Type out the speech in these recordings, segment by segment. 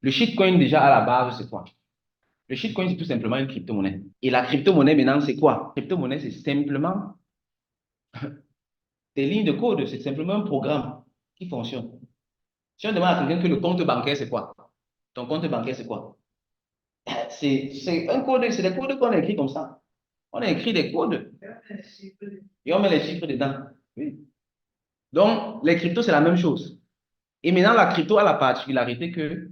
Le shitcoin, déjà, à la base, c'est quoi? Le shitcoin, c'est tout simplement une crypto-monnaie. Et la crypto-monnaie, maintenant, c'est quoi? Crypto-monnaie, c'est simplement des lignes de code, c'est simplement un programme qui fonctionne. Si on demande à quelqu'un que le compte bancaire, c'est quoi? Ton compte bancaire, c'est quoi? C'est un code, c'est des codes qu'on a écrit comme ça. On a écrit des codes et on met les chiffres dedans. Oui. Donc, les cryptos, c'est la même chose. Et maintenant, la crypto a la particularité que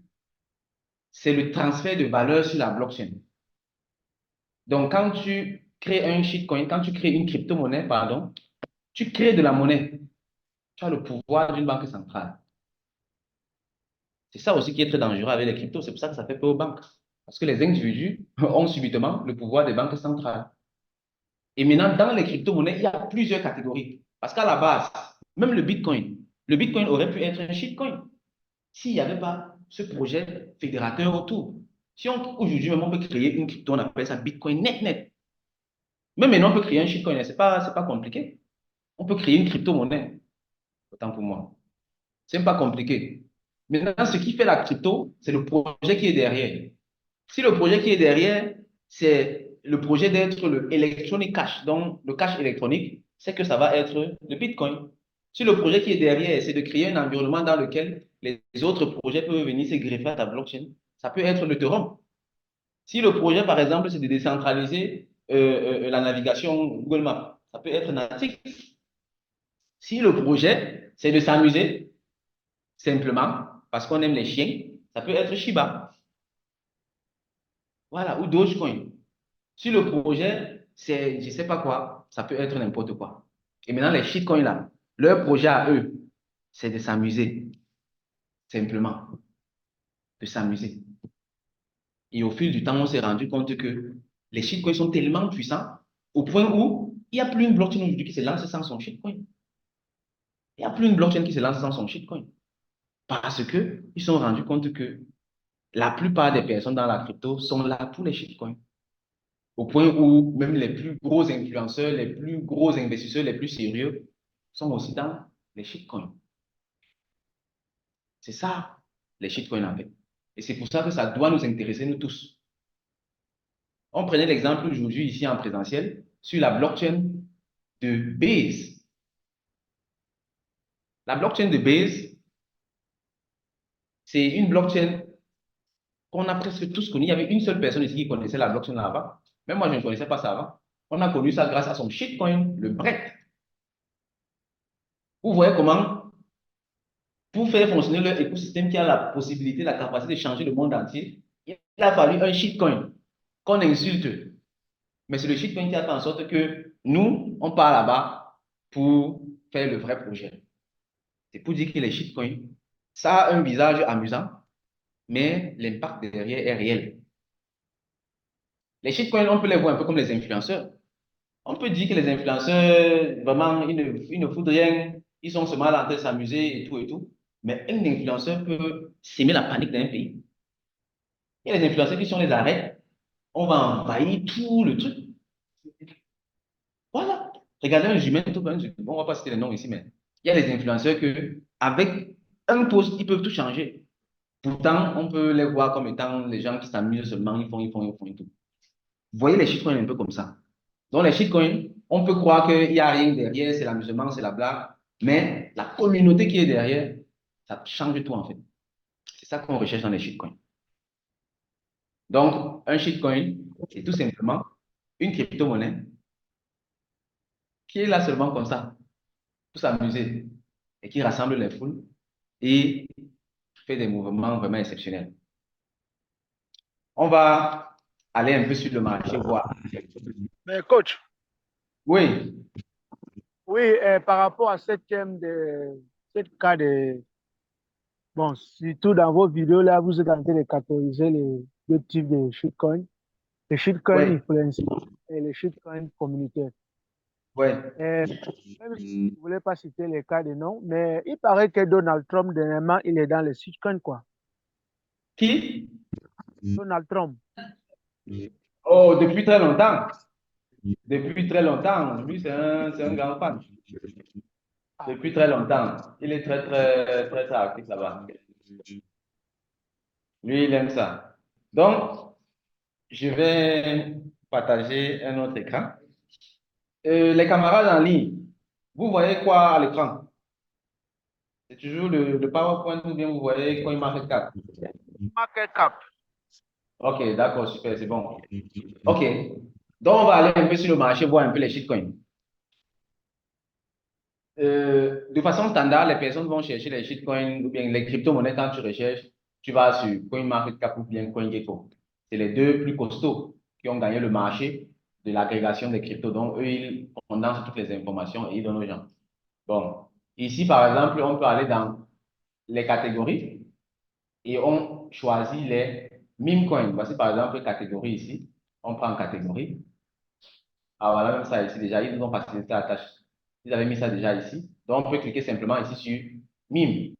c'est le transfert de valeur sur la blockchain. Donc, quand tu crées un shitcoin, quand tu crées une crypto-monnaie, pardon, tu crées de la monnaie. Tu as le pouvoir d'une banque centrale. C'est ça aussi qui est très dangereux avec les cryptos. C'est pour ça que ça fait peur aux banques. Parce que les individus ont subitement le pouvoir des banques centrales. Et maintenant, dans les crypto-monnaies, il y a plusieurs catégories. Parce qu'à la base, même le Bitcoin aurait pu être un shitcoin s'il n'y avait pas ce projet fédérateur autour. Si aujourd'hui même on peut créer une crypto, on appelle ça Bitcoin net. Même maintenant, on peut créer un shitcoin, c'est pas compliqué. On peut créer une crypto-monnaie, autant pour moi. C'est pas compliqué. Maintenant, ce qui fait la crypto, c'est le projet qui est derrière. Si le projet qui est derrière, c'est le projet d'être le electronic cash, donc le cash électronique, c'est que ça va être le Bitcoin. Si le projet qui est derrière, c'est de créer un environnement dans lequel les autres projets peuvent venir se greffer à ta blockchain, ça peut être l'Ethereum. Si le projet, par exemple, c'est de décentraliser la navigation Google Maps, ça peut être Native. Si le projet, c'est de s'amuser simplement parce qu'on aime les chiens, ça peut être Shiba. Voilà, ou Dogecoin. Si le projet, c'est je sais pas quoi, ça peut être n'importe quoi. Et maintenant, les shitcoins là, leur projet à eux, c'est de s'amuser, simplement, de s'amuser. Et au fil du temps, on s'est rendu compte que les shitcoins sont tellement puissants au point où il n'y a plus une blockchain aujourd'hui qui se lance sans son shitcoin. Il n'y a plus une blockchain qui se lance sans son shitcoin. Parce que ils se sont rendus compte que la plupart des personnes dans la crypto sont là pour les shitcoins. Au point où même les plus gros influenceurs, les plus gros investisseurs, les plus sérieux sont aussi dans les shitcoins. C'est ça, les shitcoins en fait. Et c'est pour ça que ça doit nous intéresser, nous tous. On prenait l'exemple aujourd'hui ici en présentiel sur la blockchain de Base. La blockchain de Base, c'est une blockchain qu'on a presque tous connue. Il y avait une seule personne ici qui connaissait la blockchain là-bas. Même moi, je ne connaissais pas ça avant. On a connu ça grâce à son shitcoin, le BRET. Vous voyez comment pour faire fonctionner leur écosystème qui a la possibilité, la capacité de changer le monde entier, il a fallu un shitcoin qu'on insulte. Mais c'est le shitcoin qui a fait en sorte que nous, on part là-bas pour faire le vrai projet. C'est pour dire que les shitcoins, ça a un visage amusant, mais l'impact derrière est réel. Les shitcoins, on peut les voir un peu comme les influenceurs. On peut dire que les influenceurs, vraiment, ils ne foutent rien, ils sont seulement là en train de s'amuser et tout et tout. Mais un influenceur peut s'aimer la panique d'un pays. Il y a les influenceurs qui sont les arrêts. On va envahir tout le truc. Voilà. Regardez un Jumento, on va pas citer les noms ici, mais il y a les influenceurs que, avec un post, ils peuvent tout changer. Pourtant, on peut les voir comme étant les gens qui s'amusent seulement, ils font et tout. Vous voyez les shitcoins un peu comme ça. Donc, les shitcoins, on peut croire qu'il n'y a rien derrière, c'est l'amusement, c'est la blague, mais la communauté qui est derrière, ça change tout en fait. C'est ça qu'on recherche dans les shitcoins. Donc, un shitcoin, c'est tout simplement une crypto-monnaie qui est là seulement comme ça, pour s'amuser, et qui rassemble les foules et fait des mouvements vraiment exceptionnels. On va aller un peu sur le marché, voir. Mais coach, Oui, oui, par rapport à cette thème de cette cas de bon, surtout dans vos vidéos là, vous êtes en train de catégoriser les deux types de shitcoins, les shitcoins oui, influenceurs et les shitcoins communautaires. oui. Euh, Même si vous ne voulez pas citer les cas de nom, mais il paraît que Donald Trump, dernièrement, il est dans les shitcoins, quoi. Qui? Donald Trump. Oh, depuis très longtemps. Depuis très longtemps. Lui, c'est un grand fan. Ah, Depuis très longtemps. Il est très, très, très, très actif là-bas. Lui, il aime ça. Donc, je vais partager un autre écran. Les camarades en ligne, vous voyez quoi à l'écran? C'est toujours le PowerPoint ou bien vous voyez quand il marque 4. Market cap. Ok, d'accord, super, c'est bon. Ok, donc on va aller un peu sur le marché, voir un peu les shitcoins. De façon standard, les personnes vont chercher les shitcoins ou bien les crypto-monnaies quand tu recherches, tu vas sur CoinMarketCap ou bien CoinGecko. C'est les deux plus costauds qui ont gagné le marché de l'agrégation des cryptos. Donc, eux, ils condensent toutes les informations et ils donnent aux gens. Bon, ici, par exemple, on peut aller dans les catégories et on choisit les meme coins. Voici, par exemple, catégorie ici. On prend catégorie. Ah, voilà, même ça ici déjà, ils nous ont facilité la tâche. Ils avaient mis ça déjà ici. Donc, on peut cliquer simplement ici sur meme.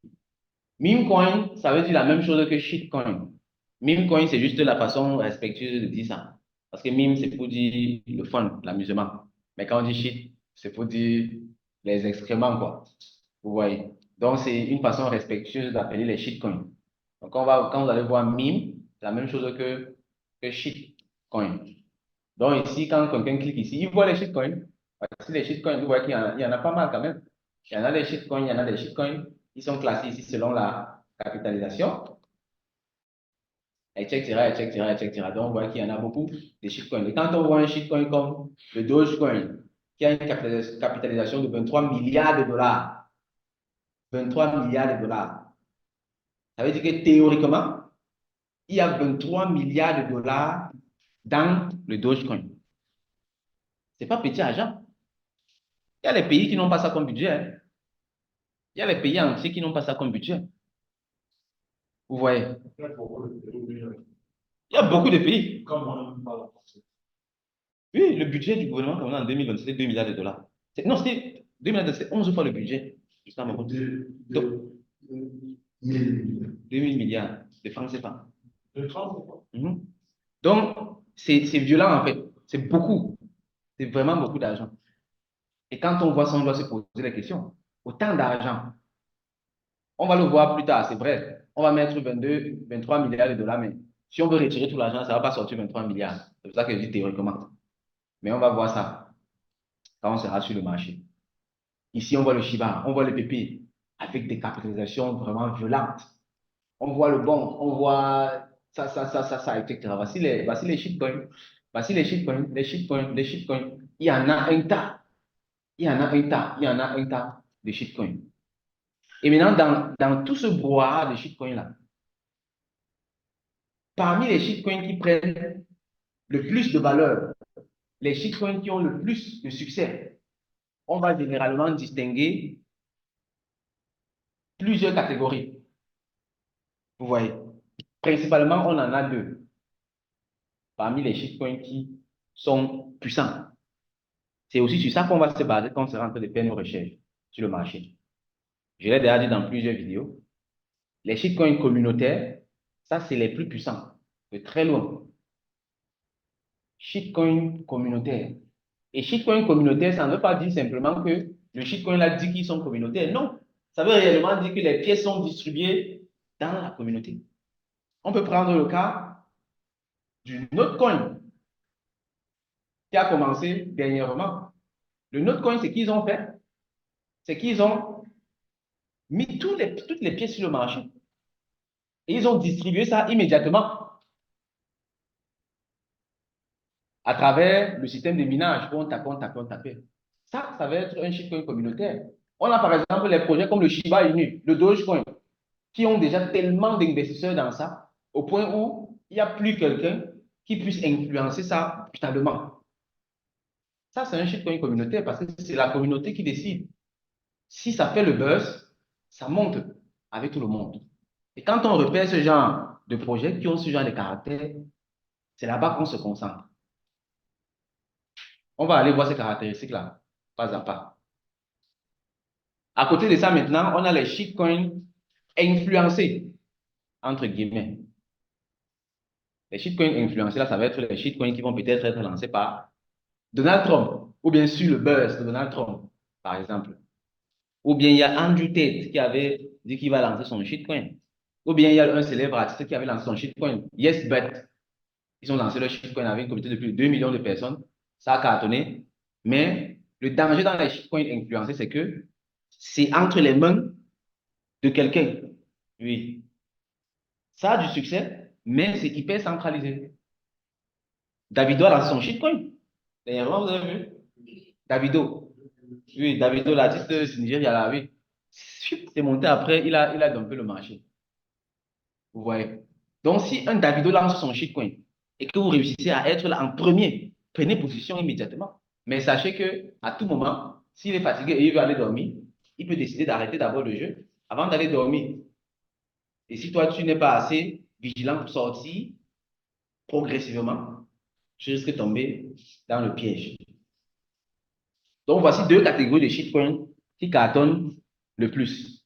Meme coin, ça veut dire la même chose que shitcoin. Meme coin, c'est juste la façon respectueuse de dire ça. Parce que meme, c'est pour dire le fun, l'amusement. Mais quand on dit shit, c'est pour dire les excréments, quoi. Vous voyez? Donc, c'est une façon respectueuse d'appeler les shitcoins. Donc, quand vous allez voir meme, c'est la même chose que shitcoin. Donc, ici, quand quelqu'un clique ici, il voit les shitcoins. Voici les shitcoins, vous voyez il y en a pas mal quand même. Il y en a des shitcoins, il y en a des shitcoins. Ils sont classés ici selon la capitalisation, etc., etc., etc. Donc, on voit qu'il y en a beaucoup de shitcoins. Et quand on voit un shitcoin comme le Dogecoin, qui a une capitalisation de 23 milliards de dollars, 23 milliards de dollars, ça veut dire que théoriquement, il y a 23 milliards de dollars dans le Dogecoin. C'est pas petit argent. Il y a les pays qui n'ont pas ça comme budget, hein. Il y a les pays entiers qui n'ont pas ça comme budget. Vous voyez? Il y a beaucoup de pays. Oui, le budget du gouvernement camerounais en 2020, c'était 2 milliards de dollars. Non, c'était 2 milliards, c'est 11 fois le budget du Cameroun. Donc, 2000 milliards de francs CFA. Mhm. Donc, c'est violent en fait. C'est beaucoup. C'est vraiment beaucoup d'argent. Et quand on voit ça, on doit se poser la question. Autant d'argent. On va le voir plus tard, c'est vrai. On va mettre 22, 23 milliards de dollars, mais si on veut retirer tout l'argent, ça ne va pas sortir 23 milliards. C'est pour ça que je dis théoriquement. Mais on va voir ça quand on sera sur le marché. Ici, on voit le Shiba, on voit le PP avec des capitalisations vraiment violentes. On voit le bon, on voit ça, etc. Voici les shitcoins. Voici les shitcoins, les shitcoins, les shitcoins. Il y en a un tas. Il y en a un tas. Il y en a un tas de shitcoins. Et maintenant, dans tout ce brouhaha de shitcoins-là, parmi les shitcoins qui prennent le plus de valeur, les shitcoins qui ont le plus de succès, on va généralement distinguer plusieurs catégories. Vous voyez, principalement, on en a deux parmi les shitcoins qui sont puissants. C'est aussi sur ça qu'on va se baser quand on sera en train de faire nos recherches sur le marché. Je l'ai déjà dit dans plusieurs vidéos. Les shitcoins communautaires, ça, c'est les plus puissants, de très loin. Shitcoin communautaire. Et shitcoin communautaire, ça ne veut pas dire simplement que le shitcoin là dit qu'ils sont communautaires. Non, ça veut réellement dire que les pièces sont distribuées dans la communauté. On peut prendre le cas du Notcoin qui a commencé dernièrement. Le Notcoin, c'est qu'ils ont fait, c'est qu'ils ont mis toutes les pièces sur le marché et ils ont distribué ça immédiatement à travers le système de minage où on tapait, on tapait, on tapait. Ça va être un shitcoin communautaire. On a par exemple les projets comme le Shiba Inu, le Dogecoin, qui ont déjà tellement d'investisseurs dans ça, au point où il n'y a plus quelqu'un qui puisse influencer ça brutalement. Ça, c'est un shitcoin communautaire parce que c'est la communauté qui décide. Si ça fait le buzz, ça monte avec tout le monde. Et quand on repère ce genre de projets qui ont ce genre de caractère, c'est là-bas qu'on se concentre. On va aller voir ces caractéristiques-là, pas à pas. À côté de ça, maintenant, on a les shitcoins influencés, entre guillemets. Les shitcoins influencés, là, ça va être les shitcoins qui vont peut-être être lancés par Donald Trump, ou bien sur le buzz de Donald Trump, par exemple. Ou bien il y a Andrew Tate qui avait dit qu'il va lancer son shitcoin. Ou bien il y a un célèbre artiste qui avait lancé son shitcoin, YesBet. Ils ont lancé leur shitcoin avec une communauté de plus de 2 millions de personnes. Ça a cartonné. Mais le danger dans les shitcoins influencés, c'est que c'est entre les mains de quelqu'un. Oui. Ça a du succès, mais c'est hyper centralisé. Davido a lancé son shitcoin. Dernièrement, vous avez vu? Davido. Oui, Davido, l'artiste du Nigeria, là, oui. C'est monté après, il a dompé le marché. Vous voyez? Donc, si un Davido lance son shitcoin et que vous réussissez à être là en premier, prenez position immédiatement. Mais sachez que à tout moment, s'il est fatigué et il veut aller dormir, il peut décider d'arrêter d'abord le jeu avant d'aller dormir. Et si toi, tu n'es pas assez vigilant pour sortir progressivement, tu risques de tomber dans le piège. Donc, voici deux catégories de shitcoins qui cartonnent le plus.